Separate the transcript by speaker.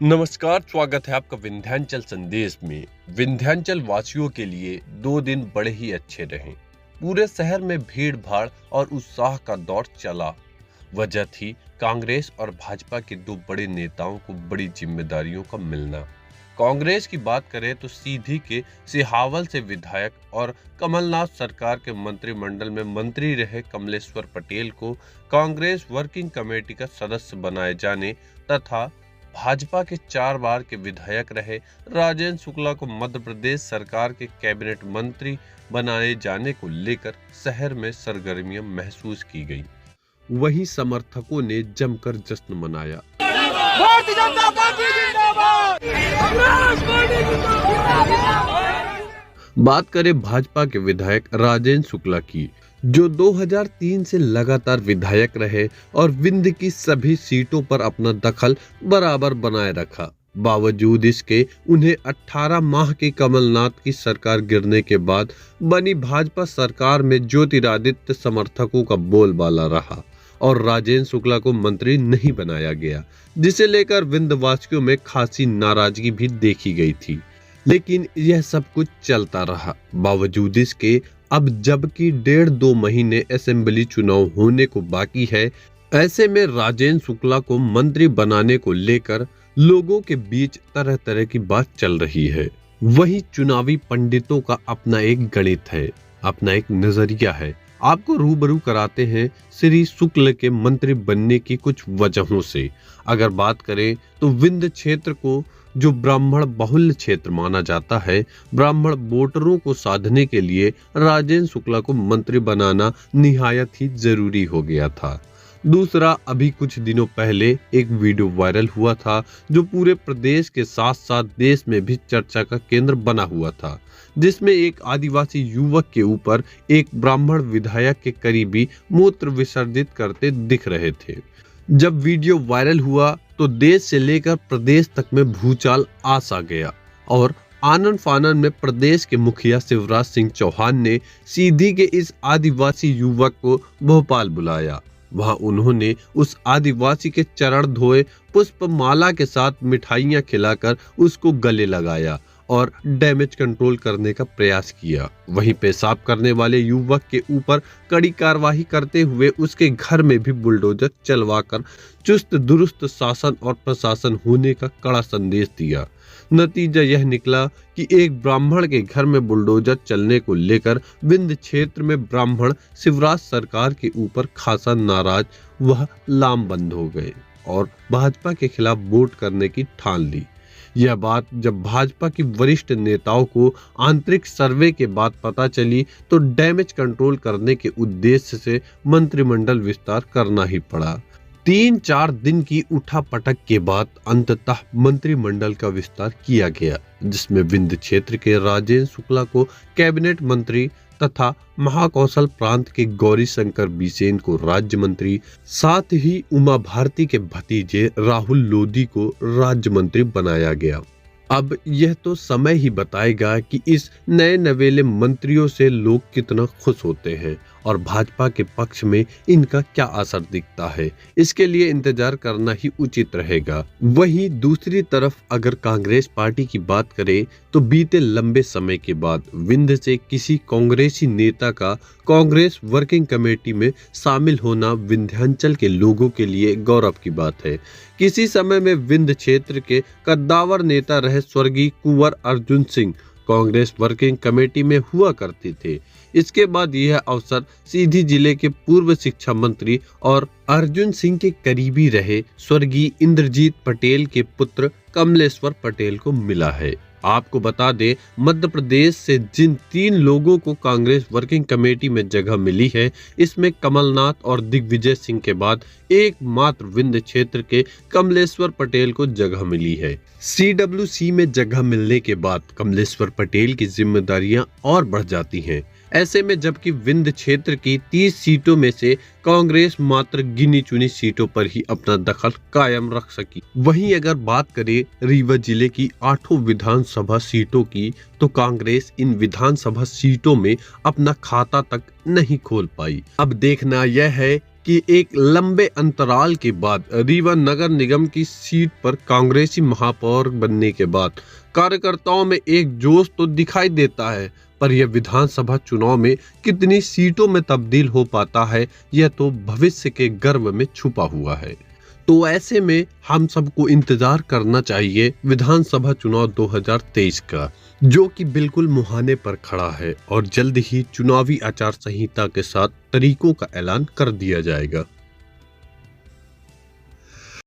Speaker 1: नमस्कार, स्वागत है आपका विंध्याचल संदेश में। विंध्याचल वासियों के लिए 2 दिन बड़े ही अच्छे रहे। पूरे शहर में भीड़ भाड़ और उत्साह का दौर चला। वजह थी कांग्रेस और भाजपा के दो बड़े नेताओं को बड़ी जिम्मेदारियों का मिलना। कांग्रेस की बात करें तो सीधी के सिहावल से विधायक और कमलनाथ सरकार के मंत्रिमंडल में मंत्री रहे कमलेश्वर पटेल को कांग्रेस वर्किंग कमेटी का सदस्य बनाए जाने तथा भाजपा के 4 बार के विधायक रहे राजेंद्र शुक्ला को मध्य प्रदेश सरकार के कैबिनेट मंत्री बनाए जाने को लेकर शहर में सरगर्मियां महसूस की गई। वहीं समर्थकों ने जमकर जश्न मनाया। भारतीय जनता पार्टी जिंदाबाद! कांग्रेस पार्टी जिंदाबाद! बात करें भाजपा के विधायक राजेंद्र शुक्ला की, जो 2003 से लगातार विधायक रहे और विंध्य की सभी सीटों पर अपना दखल बराबर बनाए रखा। बावजूद इसके उन्हें 18 माह की कमलनाथ की सरकार गिरने के बाद बनी भाजपा सरकार में ज्योतिरादित्य समर्थकों का बोलबाला रहा और राजेंद्र शुक्ला को मंत्री नहीं बनाया गया, जिसे लेकर विंध्यवासियों में खासी नाराजगी भी देखी गई थी। लेकिन यह सब कुछ चलता रहा। बावजूद इसके अब जबकि 1.5-2 महीने असेंबली चुनाव होने को बाकी है, ऐसे में राजेंद्र शुक्ला को मंत्री बनाने को लेकर लोगों के बीच तरह तरह की बात चल रही है। वही चुनावी पंडितों का अपना एक गणित है, अपना एक नजरिया है। आपको रूबरू कराते हैं श्री शुक्ल के मंत्री बनने की कुछ वजहों से। अगर बात करें तो विंध्य क्षेत्र को जो ब्राह्मण बहुल क्षेत्र माना जाता है, ब्राह्मण वोटरों को साधने के लिए राजेंद्र शुक्ला को मंत्री बनाना निहायत ही जरूरी हो गया था। दूसरा, अभी कुछ दिनों पहले एक वीडियो वायरल हुआ था जो पूरे प्रदेश के साथ साथ देश में भी चर्चा का केंद्र बना हुआ था, जिसमें एक आदिवासी युवक के ऊपर एक ब्राह्मण विधायक के करीबी मूत्र विसर्जित करते दिख रहे थे। जब वीडियो वायरल हुआ तो देश से लेकर प्रदेश तक में भूचाल आ सा गया और आनन फानन में प्रदेश के मुखिया शिवराज सिंह चौहान ने सीधी के इस आदिवासी युवक को भोपाल बुलाया। वहां उन्होंने उस आदिवासी के चरण धोए, पुष्प माला के साथ मिठाइयां खिलाकर उसको गले लगाया और डैमेज कंट्रोल करने का प्रयास किया। वहीं पेशाब करने वाले युवक के ऊपर कड़ी कार्रवाई करते हुए उसके घर में भी बुलडोजर चलवाकर चुस्त दुरुस्त शासन और प्रशासन होने का कड़ा संदेश दिया। नतीजा यह निकला कि एक ब्राह्मण के घर में बुलडोजर चलने को लेकर विंध्य क्षेत्र में ब्राह्मण शिवराज सरकार के ऊपर खासा नाराज वह लामबंद हो गए और भाजपा के खिलाफ वोट करने की ठान ली। यह बात जब भाजपा की वरिष्ठ नेताओं को आंतरिक सर्वे के बाद पता चली तो डैमेज कंट्रोल करने के उद्देश्य से मंत्रिमंडल विस्तार करना ही पड़ा। 3-4 दिन की उठापटक के बाद अंततः मंत्रिमंडल का विस्तार किया गया, जिसमें विंध्य क्षेत्र के राजेंद्र शुक्ला को कैबिनेट मंत्री तथा महाकौशल प्रांत के गौरी शंकर बिसेन को राज्य मंत्री, साथ ही उमा भारती के भतीजे राहुल लोधी को राज्य मंत्री बनाया गया। अब यह तो समय ही बताएगा कि इस नए नवेले मंत्रियों से लोग कितना खुश होते हैं और भाजपा के पक्ष में इनका क्या असर दिखता है। इसके लिए इंतजार करना ही उचित रहेगा। वहीं दूसरी तरफ अगर कांग्रेस पार्टी की बात करें तो बीते लंबे समय के बाद विंध्य से किसी कांग्रेसी नेता का कांग्रेस वर्किंग कमेटी में शामिल होना विंध्याचल के लोगों के लिए गौरव की बात है। किसी समय में विंध्य क्षेत्र के कद्दावर नेता रहे स्वर्गीय कुंवर अर्जुन सिंह कांग्रेस वर्किंग कमेटी में हुआ करते थे। इसके बाद यह अवसर सीधी जिले के पूर्व शिक्षा मंत्री और अर्जुन सिंह के करीबी रहे स्वर्गीय इंद्रजीत पटेल के पुत्र कमलेश्वर पटेल को मिला है। आपको बता दें, मध्य प्रदेश से जिन 3 लोगों को कांग्रेस वर्किंग कमेटी में जगह मिली है, इसमें कमलनाथ और दिग्विजय सिंह के बाद एकमात्र विंध्य क्षेत्र के कमलेश्वर पटेल को जगह मिली है। CWC में जगह मिलने के बाद कमलेश्वर पटेल की जिम्मेदारियां और बढ़ जाती हैं। ऐसे में जबकि विंध्य क्षेत्र की 30 सीटों में से कांग्रेस मात्र गिनी चुनी सीटों पर ही अपना दखल कायम रख सकी। वहीं अगर बात करें रीवा जिले की 8 विधानसभा सीटों की, तो कांग्रेस इन विधानसभा सीटों में अपना खाता तक नहीं खोल पाई। अब देखना यह है कि एक लंबे अंतराल के बाद रीवा नगर निगम की सीट पर कांग्रेसी महापौर बनने के बाद कार्यकर्ताओं में एक जोश तो दिखाई देता है, पर यह विधानसभा चुनाव में कितनी सीटों में तब्दील हो पाता है, यह तो भविष्य के गर्भ में छुपा हुआ है। तो ऐसे में हम सबको इंतजार करना चाहिए विधानसभा चुनाव 2023 का, जो कि बिल्कुल मुहाने पर खड़ा है और जल्द ही चुनावी आचार संहिता के साथ तारीखों का ऐलान कर दिया जाएगा।